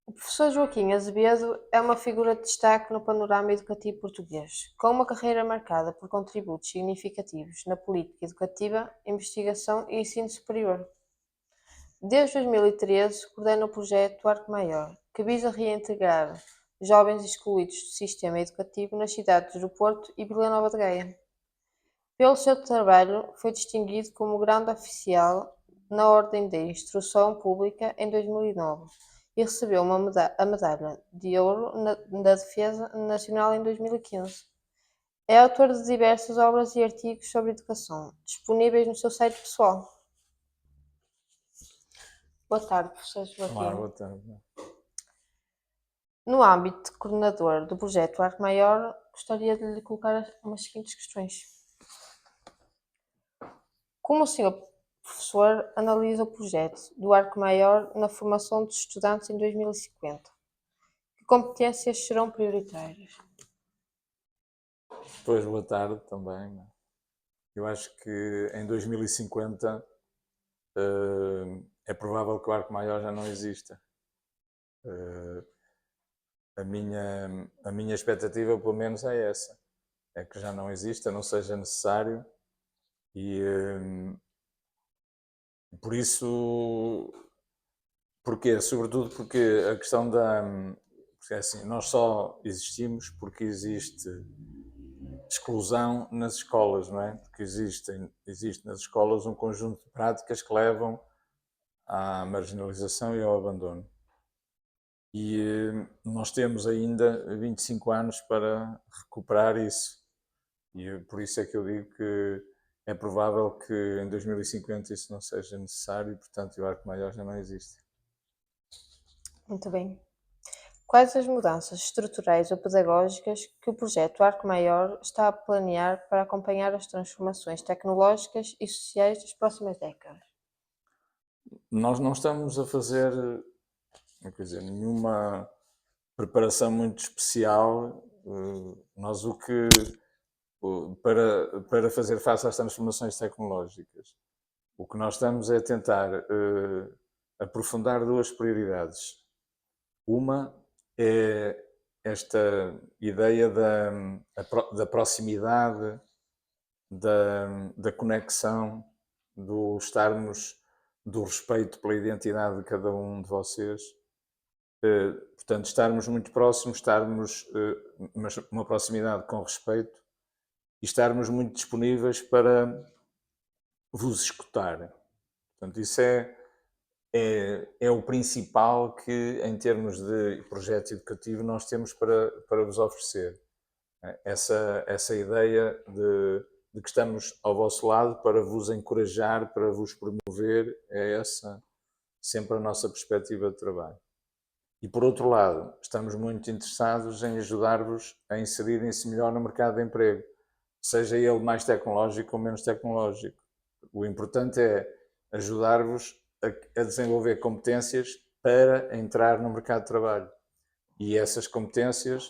O professor Joaquim Azevedo é uma figura de destaque no panorama educativo português, com uma carreira marcada por contributos significativos na política educativa, investigação e ensino superior. Desde 2013, coordena o projeto Arco Maior, que visa reintegrar jovens excluídos do sistema educativo nas cidades do Porto e Vila Nova de Gaia. Pelo seu trabalho, foi distinguido como Grande Oficial na Ordem da Instrução Pública em 2009 e recebeu a Medalha de Ouro da Defesa Nacional em 2015. É autor de diversas obras e artigos sobre educação, disponíveis no seu site pessoal. Boa tarde, professor Olá, Joaquim. boa tarde. No âmbito de coordenador do projeto Arco Maior, gostaria de lhe colocar umas seguintes questões. Como o senhor professor analisa o projeto do Arco Maior na formação dos estudantes em 2050? Que competências serão prioritárias? Pois, boa tarde também. Eu acho que em 2050 é provável que o Arco Maior já não exista. Eh, a minha expectativa, pelo menos, é essa. É que já não exista, não seja necessário e por isso, porquê? Sobretudo porque a questão porque é assim, nós só existimos porque existe exclusão nas escolas, não é? Porque existe nas escolas um conjunto de práticas que levam à marginalização e ao abandono. E nós temos ainda 25 anos para recuperar isso. E por isso é que eu digo que é provável que em 2050 isso não seja necessário e, portanto, o Arco Maior já não existe. Muito bem. Quais as mudanças estruturais ou pedagógicas que o projeto Arco Maior está a planear para acompanhar as transformações tecnológicas e sociais das próximas décadas? Nós não estamos a fazer, quer dizer, nenhuma preparação muito especial. Nós o que para fazer face às transformações tecnológicas. O que nós estamos é a tentar aprofundar duas prioridades. Uma é esta ideia da proximidade, da conexão, do respeito pela identidade de cada um de vocês. Portanto, estarmos muito próximos, mas uma proximidade com respeito e estarmos muito disponíveis para vos escutar. Portanto, isso é o principal que, em termos de projeto educativo, nós temos para vos oferecer. Essa ideia de que estamos ao vosso lado para vos encorajar, para vos promover, é essa sempre a nossa perspectiva de trabalho. E, por outro lado, estamos muito interessados em ajudar-vos a inserirem-se melhor no mercado de emprego, seja ele mais tecnológico ou menos tecnológico. O importante é ajudar-vos a desenvolver competências para entrar no mercado de trabalho. E essas competências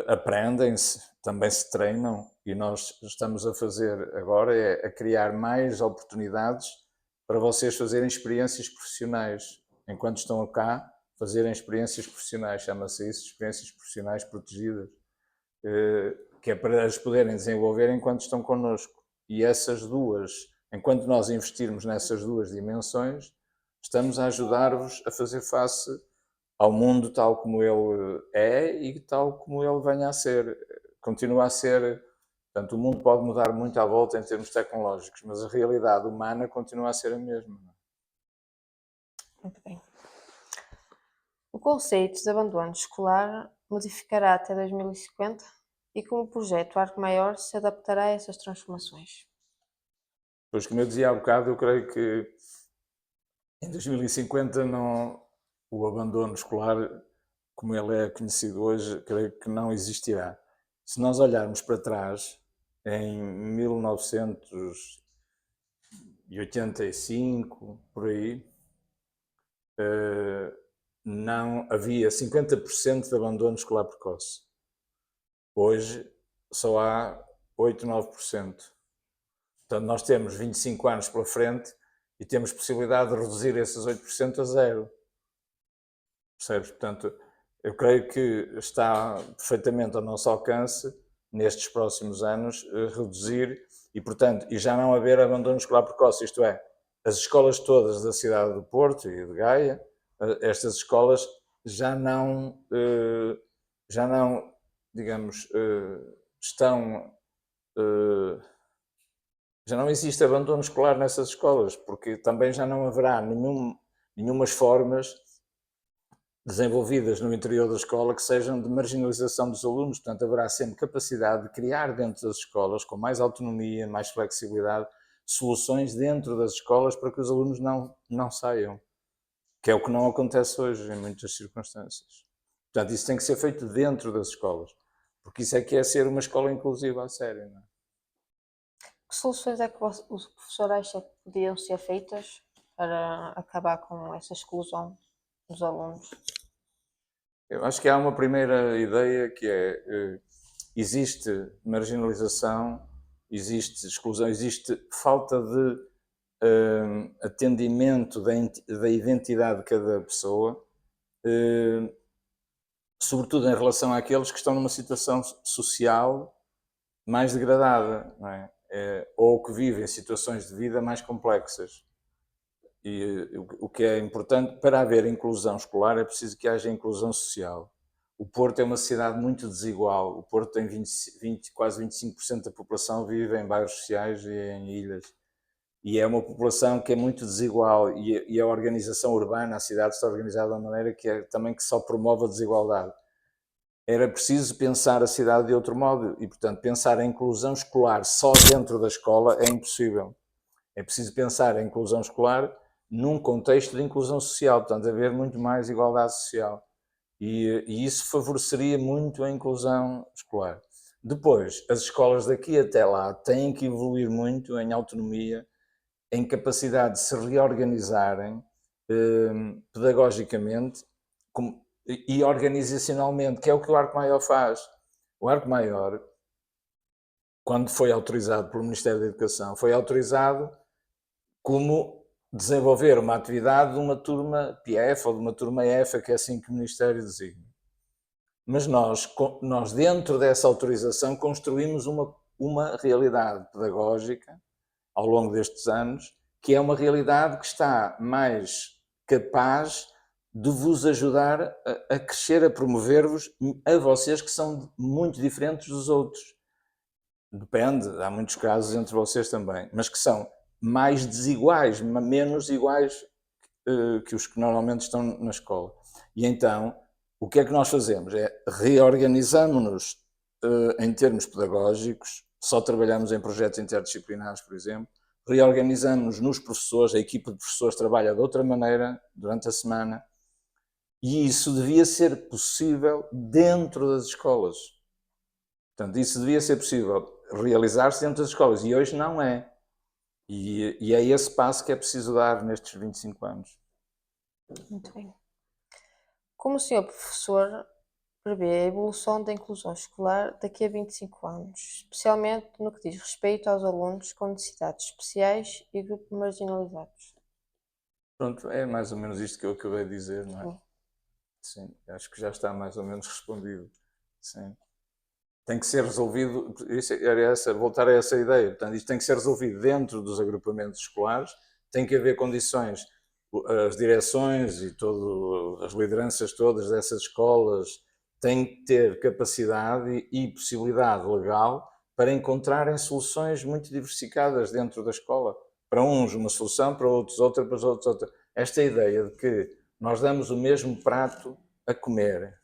aprendem-se, também se treinam, e nós estamos a fazer agora é a criar mais oportunidades para vocês fazerem experiências profissionais. Enquanto estão cá, fazerem experiências profissionais, chama-se isso, experiências profissionais protegidas, que é para as poderem desenvolver enquanto estão connosco. E essas duas, enquanto nós investirmos nessas duas dimensões, estamos a ajudar-vos a fazer face ao mundo tal como ele é e tal como ele venha a ser. Continua a ser. Portanto, o mundo pode mudar muito à volta em termos tecnológicos, mas a realidade humana continua a ser a mesma. Muito bem. O conceito de abandono escolar modificará até 2050 e como o projeto Arco Maior se adaptará a essas transformações. Pois, como eu dizia há bocado, eu creio que em 2050 não, o abandono escolar, como ele é conhecido hoje, creio que não existirá. Se nós olharmos para trás, em 1985, por aí, não havia 50% de abandono escolar precoce. Hoje só há 8, 9%. Portanto, nós temos 25 anos pela frente e temos possibilidade de reduzir esses 8% a zero. percebes? Portanto, eu creio que está perfeitamente ao nosso alcance, nestes próximos anos, reduzir e já não haver abandono escolar precoce, isto é, as escolas todas da cidade do Porto e de Gaia, estas escolas já não, digamos, estão, já não existe abandono escolar nessas escolas, porque também já não haverá nenhumas formas desenvolvidas no interior da escola que sejam de marginalização dos alunos, portanto haverá sempre capacidade de criar dentro das escolas, com mais autonomia, mais flexibilidade, soluções dentro das escolas para que os alunos não saiam, que é o que não acontece hoje em muitas circunstâncias. Portanto, isso tem que ser feito dentro das escolas, porque isso é que é ser uma escola inclusiva a sério. Não é? Que soluções é que o professor acha que podiam ser feitas para acabar com essa exclusão dos alunos? Eu acho que há uma primeira ideia que é, existe marginalização, existe exclusão, existe falta de atendimento da identidade de cada pessoa, sobretudo em relação àqueles que estão numa situação social mais degradada, não é? Ou que vivem situações de vida mais complexas. E o que é importante, para haver inclusão escolar, é preciso que haja inclusão social. O Porto é uma cidade muito desigual. O Porto tem quase 25% da população vive em bairros sociais e em ilhas. E é uma população que é muito desigual. E a organização urbana, a cidade está organizada de uma maneira também que só promove a desigualdade. Era preciso pensar a cidade de outro modo e, portanto, pensar a inclusão escolar só dentro da escola é impossível. É preciso pensar a inclusão escolar num contexto de inclusão social, portanto, haver muito mais igualdade social. E isso favoreceria muito a inclusão escolar. Depois, as escolas daqui até lá têm que evoluir muito em autonomia, em capacidade de se reorganizarem pedagogicamente e organizacionalmente, que é o que o Arco Maior faz. O Arco Maior, quando foi autorizado pelo Ministério da Educação, foi autorizado como desenvolver uma atividade de uma turma PF ou de uma turma EFA, que é assim que o Ministério designa. Mas nós dentro dessa autorização, construímos uma realidade pedagógica ao longo destes anos, que é uma realidade que está mais capaz de vos ajudar a crescer, a promover-vos, a vocês que são muito diferentes dos outros. Depende, há muitos casos entre vocês também, mas que são mais desiguais, menos iguais que os que normalmente estão na escola. E então, o que é que nós fazemos? Reorganizamos-nos em termos pedagógicos, só trabalhamos em projetos interdisciplinares, por exemplo, reorganizamos-nos nos professores, a equipa de professores trabalha de outra maneira durante a semana, e isso devia ser possível dentro das escolas. Portanto, isso devia ser possível realizar-se dentro das escolas, e hoje não é. E é esse passo que é preciso dar nestes 25 anos. Muito bem. Como o senhor professor prevê a evolução da inclusão escolar daqui a 25 anos, especialmente no que diz respeito aos alunos com necessidades especiais e grupos marginalizados? Pronto, é mais ou menos isto que eu acabei de dizer, não é? Sim, acho que já está mais ou menos respondido. Sim. Tem que ser resolvido, voltar a essa ideia, portanto, isto tem que ser resolvido dentro dos agrupamentos escolares, tem que haver condições, as direções e as lideranças todas dessas escolas têm que ter capacidade e possibilidade legal para encontrarem soluções muito diversificadas dentro da escola. Para uns uma solução, para outros outra, para os outros outra. Esta ideia de que nós damos o mesmo prato a comer,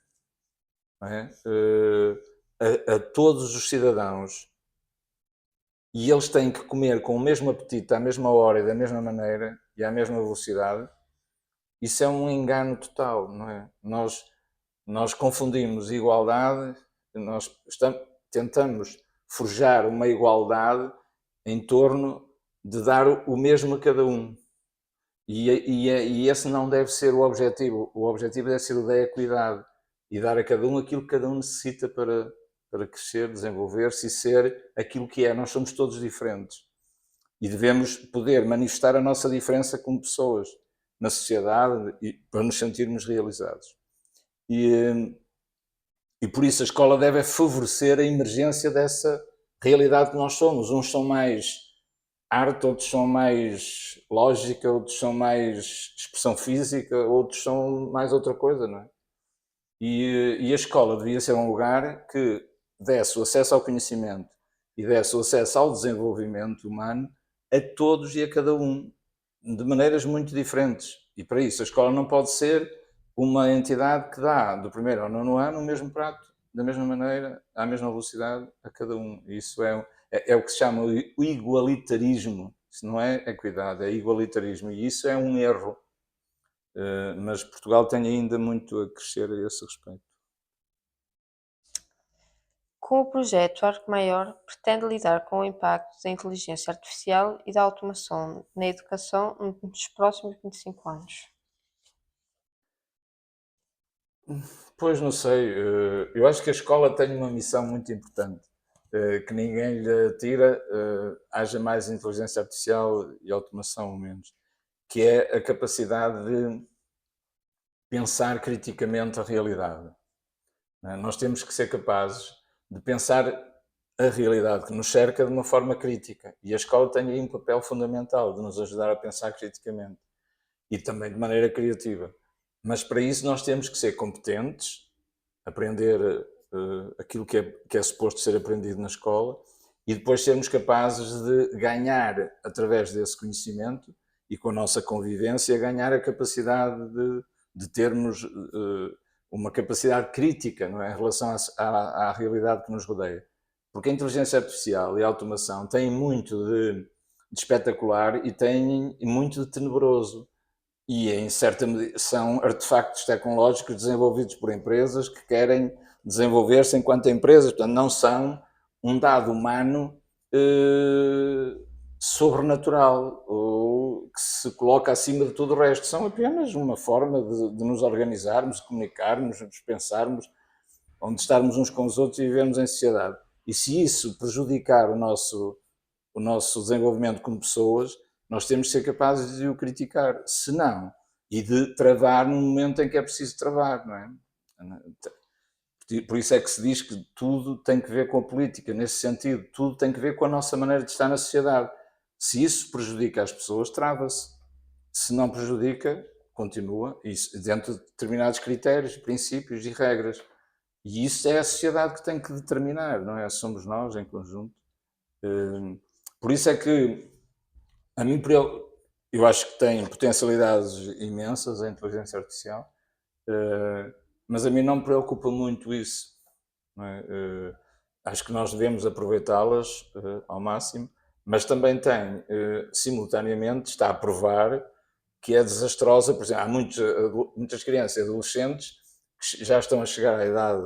não é? A todos os cidadãos e eles têm que comer com o mesmo apetite, à mesma hora e da mesma maneira e à mesma velocidade, isso é um engano total, não é? Nós confundimos igualdade, tentamos forjar uma igualdade em torno de dar o mesmo a cada um. E esse não deve ser o objetivo. O objetivo deve ser o da equidade e dar a cada um aquilo que cada um necessita para crescer, desenvolver-se e ser aquilo que é. Nós somos todos diferentes e devemos poder manifestar a nossa diferença como pessoas na sociedade e para nos sentirmos realizados. E por isso a escola deve favorecer a emergência dessa realidade que nós somos. Uns são mais arte, outros são mais lógica, outros são mais expressão física, outros são mais outra coisa, não é? E a escola devia ser um lugar que desse o acesso ao conhecimento e desse o acesso ao desenvolvimento humano a todos e a cada um, de maneiras muito diferentes. E para isso a escola não pode ser uma entidade que dá do primeiro ao nono ano o mesmo prato, da mesma maneira, à mesma velocidade a cada um. Isso é o que se chama o igualitarismo. Isso não é equidade, é igualitarismo. E isso é um erro. Mas Portugal tem ainda muito a crescer a esse respeito. Com o projeto Arco Maior, pretende lidar com o impacto da inteligência artificial e da automação na educação nos próximos 25 anos. Pois não sei, eu acho que a escola tem uma missão muito importante, que ninguém lhe tira, haja mais inteligência artificial e automação ou menos, que é a capacidade de pensar criticamente a realidade. Nós temos que ser capazes de pensar a realidade que nos cerca de uma forma crítica. E a escola tem aí um papel fundamental de nos ajudar a pensar criticamente e também de maneira criativa. Mas para isso nós temos que ser competentes, aprender aquilo que é suposto ser aprendido na escola e depois sermos capazes de ganhar, através desse conhecimento e com a nossa convivência, ganhar a capacidade de termos uma capacidade crítica, não é, em relação à realidade que nos rodeia. Porque a inteligência artificial e a automação têm muito de espetacular e têm muito de tenebroso. E, em certa medida, são artefactos tecnológicos desenvolvidos por empresas que querem desenvolver-se enquanto empresas. Portanto, não são um dado humano sobrenatural ou que se coloca acima de tudo o resto. São apenas uma forma de nos organizarmos, de comunicarmos, de pensarmos, onde estarmos uns com os outros e vivermos em sociedade. E se isso prejudicar o nosso desenvolvimento como pessoas, nós temos de ser capazes de o criticar, se não, e de travar no momento em que é preciso travar, não é? Por isso é que se diz que tudo tem que ver com a política, nesse sentido, tudo tem que ver com a nossa maneira de estar na sociedade. Se isso prejudica as pessoas, trava-se. Se não prejudica, continua, dentro de determinados critérios, princípios e regras. E isso é a sociedade que tem que determinar, não é? Somos nós, em conjunto. Por isso é que a mim eu acho que tem potencialidades imensas a inteligência artificial, mas a mim não me preocupa muito isso. Não é? Acho que nós devemos aproveitá-las ao máximo, mas também tem, simultaneamente, está a provar que é desastrosa. Por exemplo, há muitas crianças e adolescentes que já estão a chegar à idade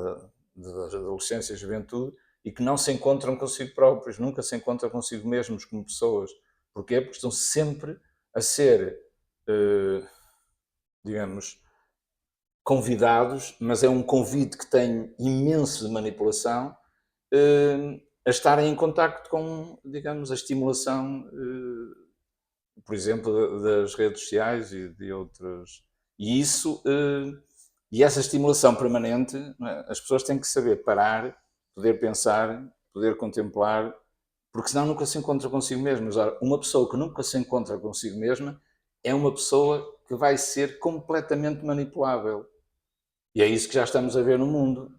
da adolescência e juventude e que não se encontram consigo próprios, nunca se encontram consigo mesmos como pessoas. Porquê? Porque estão sempre a ser, digamos, convidados, mas é um convite que tem imenso de manipulação, a estarem em contacto com, digamos, a estimulação, por exemplo, das redes sociais e de outras. E isso, e essa estimulação permanente, as pessoas têm que saber parar, poder pensar, poder contemplar, porque senão nunca se encontra consigo mesma. Uma pessoa que nunca se encontra consigo mesma é uma pessoa que vai ser completamente manipulável. E é isso que já estamos a ver no mundo.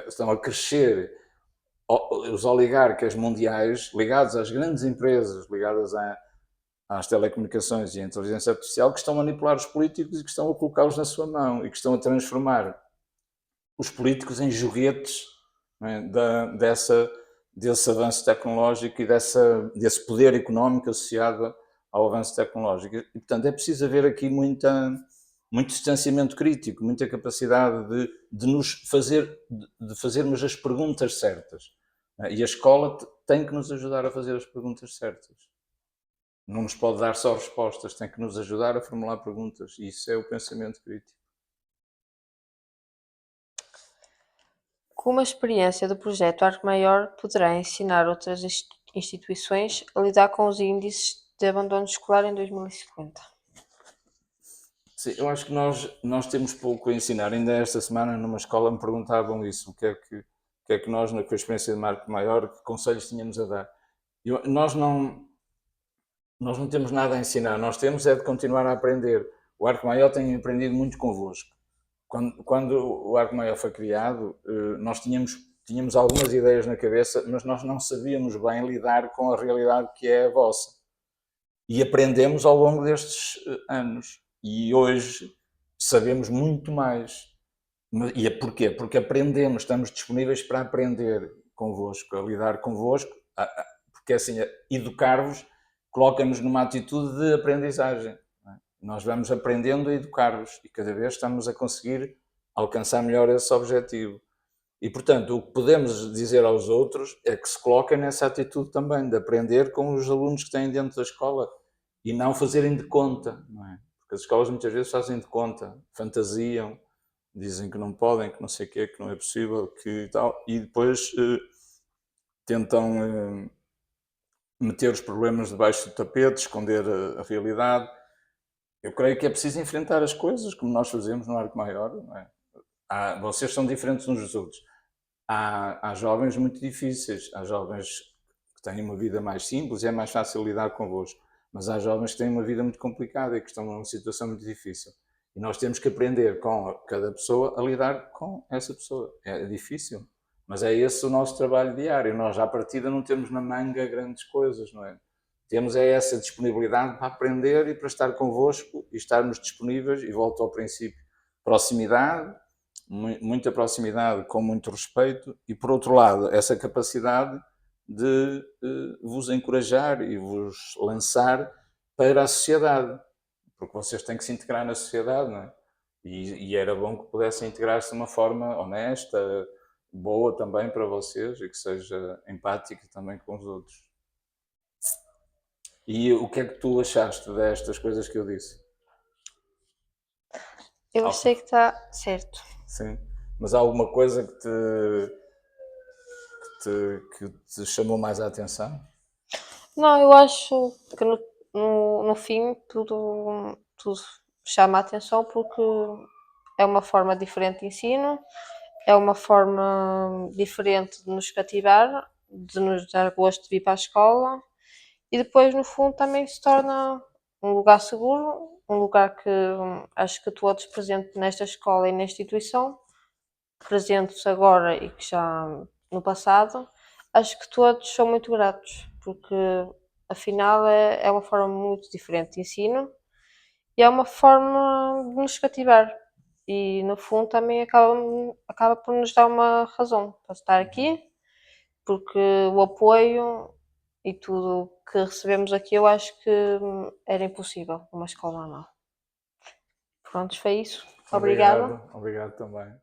Estão a crescer os oligarcas mundiais ligados às grandes empresas, ligadas às telecomunicações e à inteligência artificial, que estão a manipular os políticos e que estão a colocá-los na sua mão e que estão a transformar os políticos em joguetes, não é, desse avanço tecnológico e desse poder económico associado ao avanço tecnológico. E, portanto, é preciso haver aqui muito distanciamento crítico, muita capacidade de fazermos as perguntas certas. E a escola tem que nos ajudar a fazer as perguntas certas. Não nos pode dar só respostas, tem que nos ajudar a formular perguntas. E isso é o pensamento crítico. Como a experiência do projeto Arco Maior poderá ensinar outras instituições a lidar com os índices de abandono escolar em 2050? Sim, eu acho que nós temos pouco a ensinar. Ainda esta semana, numa escola, me perguntavam isso: o que é que nós, com a experiência de Marco Maior, que conselhos tínhamos a dar? Nós não temos nada a ensinar, nós temos é de continuar a aprender. O Arco Maior tem aprendido muito convosco. Quando o Arco Maior foi criado, nós tínhamos algumas ideias na cabeça, mas nós não sabíamos bem lidar com a realidade que é a vossa. E aprendemos ao longo destes anos. E hoje sabemos muito mais. E é porquê? Porque aprendemos, estamos disponíveis para aprender convosco, a lidar convosco, porque assim, educar-vos coloca-nos numa atitude de aprendizagem. Não é? Nós vamos aprendendo a educar-vos e cada vez estamos a conseguir alcançar melhor esse objetivo. E, portanto, o que podemos dizer aos outros é que se coloquem nessa atitude também, de aprender com os alunos que têm dentro da escola e não fazerem de conta, não é? Porque as escolas muitas vezes fazem de conta, fantasiam, dizem que não podem, que não sei o quê, que não é possível, que tal, e depois tentam meter os problemas debaixo do tapete, esconder a realidade. Eu creio que é preciso enfrentar as coisas, como nós fazemos no Arco Maior, não é? Vocês são diferentes uns dos outros. Há jovens muito difíceis, há jovens que têm uma vida mais simples e é mais fácil lidar convosco, mas há jovens que têm uma vida muito complicada e que estão numa situação muito difícil. E nós temos que aprender com cada pessoa a lidar com essa pessoa. É difícil, mas é esse o nosso trabalho diário. Nós, à partida, não temos na manga grandes coisas, não é? Temos é essa disponibilidade para aprender e para estar convosco e estarmos disponíveis, e volto ao princípio, proximidade, muita proximidade com muito respeito e, por outro lado, essa capacidade de vos encorajar e vos lançar para a sociedade, porque vocês têm que se integrar na sociedade, não é? E era bom que pudessem integrar-se de uma forma honesta, boa também para vocês e que seja empática também com os outros. E o que é que tu achaste destas coisas que eu disse? Eu achei que está certo. Sim. Mas há alguma coisa que te chamou mais a atenção? Não, eu acho que no fim tudo chama a atenção porque é uma forma diferente de ensino, é uma forma diferente de nos cativar, de nos dar gosto de vir para a escola e depois no fundo também se torna um lugar seguro, um lugar que acho que todos presentes nesta escola e na instituição, presentes agora e que já no passado, acho que todos são muito gratos, porque afinal é uma forma muito diferente de ensino e é uma forma de nos cativar. E no fundo também acaba por nos dar uma razão para estar aqui, porque o apoio e tudo que recebemos aqui eu acho que era impossível numa escola normal. Prontos, foi isso. Obrigada. Obrigado, obrigado também.